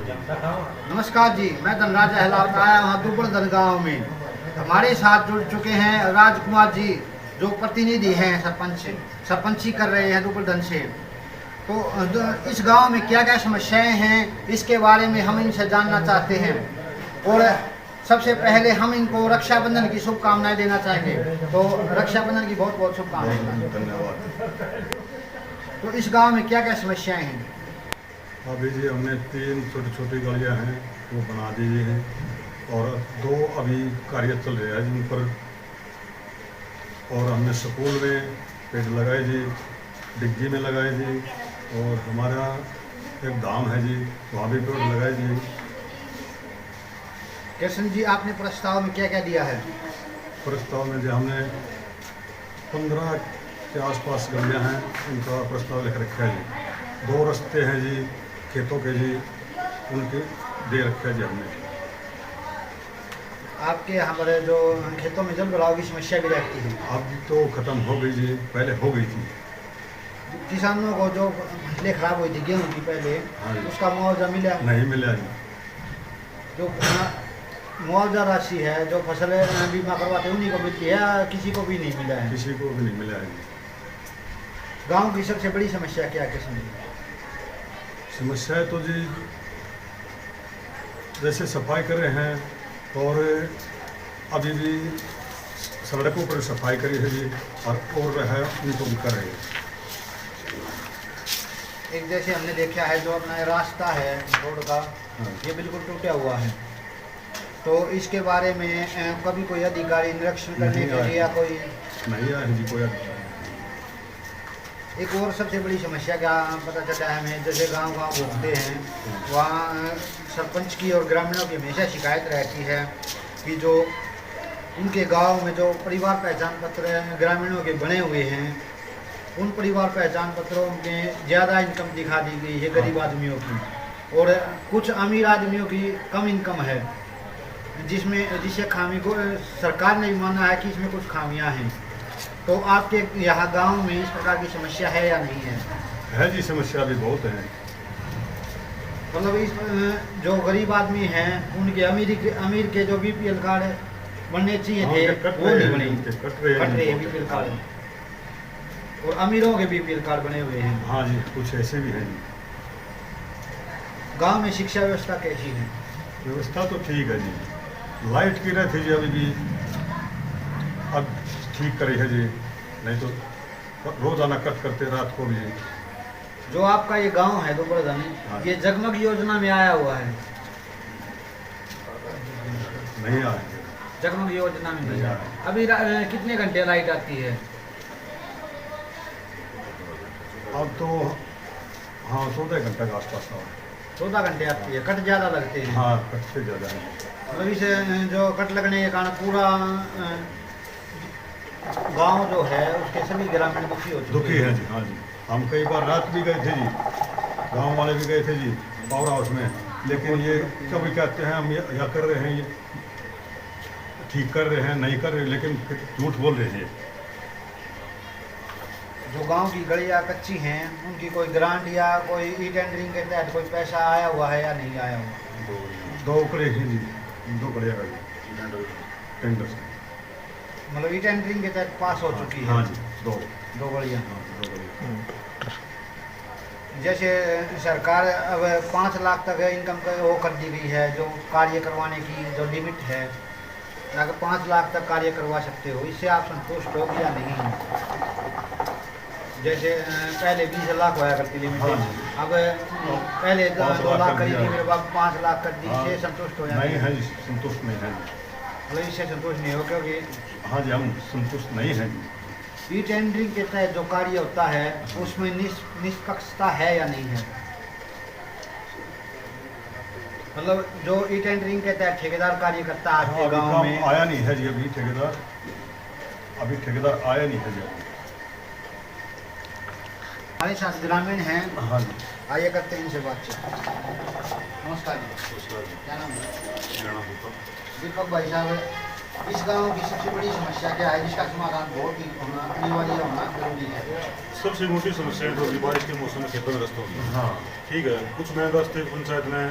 नमस्कार जी, मैं धनराज अहलावत आया हूँ दुबड़दन गाँव में। हमारे साथ जुड़ चुके हैं राजकुमार जी, जो प्रतिनिधि हैं सरपंची कर रहे हैं दुबड़दन से। तो इस गांव में क्या क्या समस्याएं हैं, इसके बारे में हम इनसे जानना चाहते हैं। और सबसे पहले हम इनको रक्षाबंधन की शुभकामनाएं देना चाहेंगे। तो रक्षाबंधन की बहुत बहुत शुभकामनाएं। धन्यवाद। तो इस गांव में क्या क्या समस्याएं हैं? अभी जी हमने 3 छोटी छोटी गलियां हैं वो बना दी हैं और 2 अभी कार्य चल रहे हैं जिन पर। और हमने स्कूल में पेड़ लगाए जी, डिग्गी में लगाए जी, और हमारा एक धाम है जी वहाँ भी पेड़ लगाए जी। कृष्ण जी, आपने प्रस्ताव में क्या क्या दिया है? प्रस्ताव में जी हमने 15 के आसपास गलियां हैं, उनका प्रस्ताव लिख रखा है जी। 2 रास्ते हैं जी खेतों के जी, उनके दे रखा है जी हमने। आपके यहाँ पर जो खेतों में जल भराव की समस्या भी रहती है, अब तो ख़त्म हो गई जी, पहले हो गई थी। किसानों को जो फसलें खराब हुई थी गेहूँ की पहले, हाँ जी। उसका मुआवजा मिला? नहीं मिला जी। जो मुआवजा राशि है जो फसल बीमा करवाते हैं उन्हीं को मिलती है, किसी को भी नहीं मिला है? किसी को भी नहीं मिला है जी। गांव की सबसे बड़ी समस्या क्या है कृष्ण जी? समस्या है तो जी जैसे सफाई कर रहे हैं और अभी भी सड़कों पर सफाई करी है जी, और है उनको भी कर रहे हैं। एक जैसे हमने देखा है जो अपना ये रास्ता है रोड का, ये बिल्कुल टूटा हुआ है। तो इसके बारे में कभी कोई अधिकारी निरीक्षण करने के लिए या कोई? नहीं आया है जी कोई अधिकारी। एक और सबसे बड़ी समस्या क्या पता चला है हमें, जैसे गांव घूमते हैं वहाँ सरपंच की और ग्रामीणों की हमेशा शिकायत रहती है कि जो उनके गांव में जो परिवार पहचान पत्र ग्रामीणों के बने हुए हैं, उन परिवार पहचान पत्रों में ज़्यादा इनकम दिखा दी गई है गरीब आदमियों की, और कुछ अमीर आदमियों की कम इनकम है, जिसे खामी को सरकार ने भी माना है कि इसमें कुछ खामियां हैं। तो आपके यहाँ गांव में इस प्रकार की समस्या है या नहीं है? है जी, समस्या भी बहुत है। मतलब इस जो गरीब आदमी हैं उनके अमीर के जो बीपीएल कार्ड बनने चाहिए थे वो नहीं बने, कट रहे हैं बीपीएल कार्ड, और अमीरों के बीपीएल कार्ड बने हुए हैं। हाँ जी, कुछ ऐसे भी हैं जी। गांव में शिक्षा व्यवस्था कैसी है? व्यवस्था तो ठीक है जी, लाइट की रहती जी अभी भी, अब ठीक करी है जी, नहीं तो रोजाना कट करते रात को भी। जो आपका ये गांव है दुबड़दन, ये जगमग योजना में आया हुआ है? नहीं आया। जगमग योजना में नहीं आया। अभी कितने घंटे लाइट आती है? अब तो हाँ 14 घंटे के आसपास है। 14 घंटे आती है। कट ज़्यादा लगते हैं? हाँ, कट से ज़्यादा है। मतलब इसे जो कट लगने के कारण पूरा गांव जो है उसके सभी ग्रामीण दुखी है जी। हाँ जी, हम कई बार रात भी गए थे जी, गांव वाले भी गए थे जी पावर हाउस में, लेकिन ये कभी कहते हैं हम या कर रहे हैं, ये ठीक कर रहे हैं, नहीं कर रहे, लेकिन झूठ बोल रहे हैं। जो गांव की गलियां कच्ची हैं उनकी कोई ग्रांट या कोई ई टेंडरिंग के तहत कोई पैसा आया हुआ है या नहीं आया हुआ? 2 कड़े हैं जी, 2 कड़िया का टेंडर से, मतलब ई टेंडरिंग के तहत पास हो चुकी है? हाँ जी, 2 गलियां। जैसे सरकार अब 5 लाख तक इनकम वो कर दी गई है, जो कार्य करवाने की जो लिमिट है, अगर 5 लाख तक कार्य करवा सकते हो, इससे आप संतुष्ट हो या नहीं? जैसे पहले 20 लाख होया करती लिमिट, अब पहले 2 लाख करी थी, मेरे पास 5 लाख कर दी, इससे संतुष्ट हो? नहीं है जी, संतुष्ट नहीं है। मतलब इससे संतुष्ट नहीं हो क्योंकि? हाँ जी, हम संतुष्ट नहीं हैं। ई टेंडरिंग के तहत जो कार्य होता है उसमें निष्पक्षता है या नहीं है? मतलब जो ई टेंडरिंग के तहत ठेकेदार कार्य करता है आपके गांव में? आया नहीं है जी अभी ठेकेदार, आया नहीं है जी। हमारे साथ ग्रामीण हैं। हाँ जी, आइए करते हैं इनसे बातचीत। नमस्कार जी, क्या नाम है? दीपक भाई साहब, इस गांव की सबसे बड़ी समस्या क्या है जिसका समाधान बहुत ही अनिवार्य होना जरूरी है? सबसे मोटी समस्या है जो बारिश के मौसम में खेतों में रास्ते होती है। हाँ ठीक है, कुछ मेन रास्ते पंचायत ने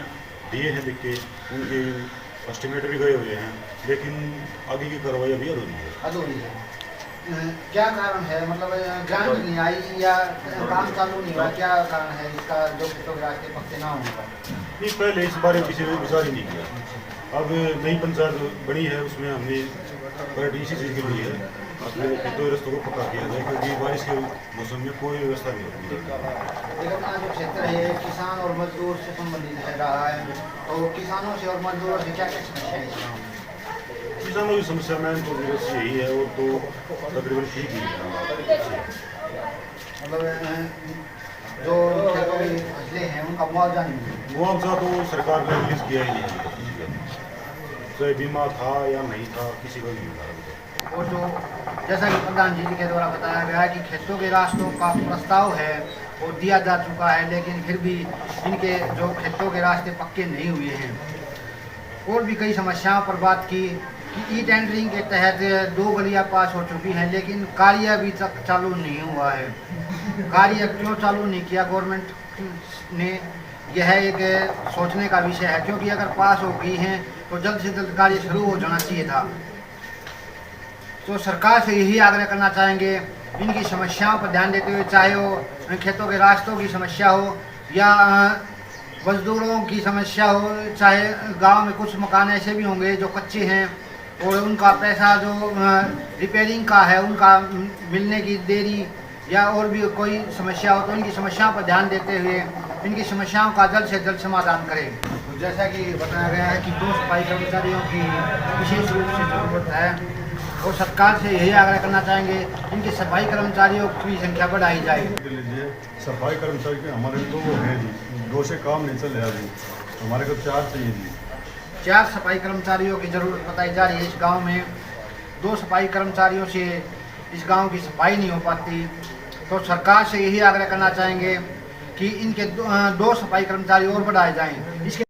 दिए हैं लिख के, उनके एस्टिमेट भी गए हुए हैं, लेकिन आगे की कार्रवाई अभी अधूरी है। अधूरी है। क्या कारण है, मतलब ग्रांट नहीं आई या काम चालू नहीं हुआ, क्या कारण है इसका जो खेतों के रास्ते पक्के ना होने का? नहीं, पहले इस बारे में किसी ने विचार ही नहीं किया। अब नई पंचायत बनी है, उसमें हमने प्रायोरिटी इसी चीज़ के लिए है अपने खेतों रस्तों को पक्का किया जाए, क्योंकि बारिश के मौसम में कोई व्यवस्था नहीं होती है। लेकिन अपना जो क्षेत्र है किसान और मजदूर से संबंधित है रहा है, तो किसानों से और मजदूरों से क्या क्या समस्या है इस गाँव में? किसानों की समस्या में तो यही है, वो तो तकरीबन ठीक ही है। मतलब जो खेतों की फसलें हैं उनका मुआवजा नहीं मिला। मुआवजा तो सरकार ने रिलीज किया ही नहीं है, चाहे बीमा था या नहीं था, किसी को नहीं मिला। और जो जैसा कि प्रधान जी के द्वारा बताया गया है कि खेतों के रास्तों का प्रस्ताव है वो दिया जा चुका है, लेकिन फिर भी इनके जो खेतों के रास्ते पक्के नहीं हुए हैं। और भी कई समस्याओं पर बात की कि ई टेंडरिंग के तहत 2 गलियां पास हो चुकी हैं, लेकिन कार्य अभी तक चालू नहीं हुआ है। कार्य क्यों चालू नहीं किया गवर्नमेंट ने, यह एक सोचने का विषय है, क्योंकि अगर पास हो गई हैं तो जल्द से जल्द कार्य शुरू हो जाना चाहिए था। तो सरकार से यही आग्रह करना चाहेंगे इनकी समस्याओं पर ध्यान देते हुए, चाहे वो खेतों के रास्तों की समस्या हो या मजदूरों की समस्या हो, चाहे गांव में कुछ मकान ऐसे भी होंगे जो कच्चे हैं और उनका पैसा जो रिपेयरिंग का है उनका मिलने की देरी या और भी कोई समस्या हो, तो इनकी समस्याओं पर ध्यान देते हुए इनकी समस्याओं का जल्द से जल्द समाधान करें। तो जैसा कि बताया गया है कि 2 सफाई कर्मचारियों की विशेष रूप से जरूरत है और सरकार से यही आग्रह करना चाहेंगे इनके सफाई कर्मचारियों की संख्या बढ़ाई जाए। के लिए सफाई कर्मचारी के हमारे 2 हैं जी, 2 से काम नहीं चल रहा जी, हमारे को 4 चाहिए जी। 4 सफाई कर्मचारियों की जरूरत बताई जा रही है इस गांव में। 2 सफाई कर्मचारियों से इस गांव की सफाई नहीं हो पाती, तो सरकार से यही आग्रह करना चाहेंगे कि इनके 2 सफाई कर्मचारी और बढ़ाए जाएं। इसके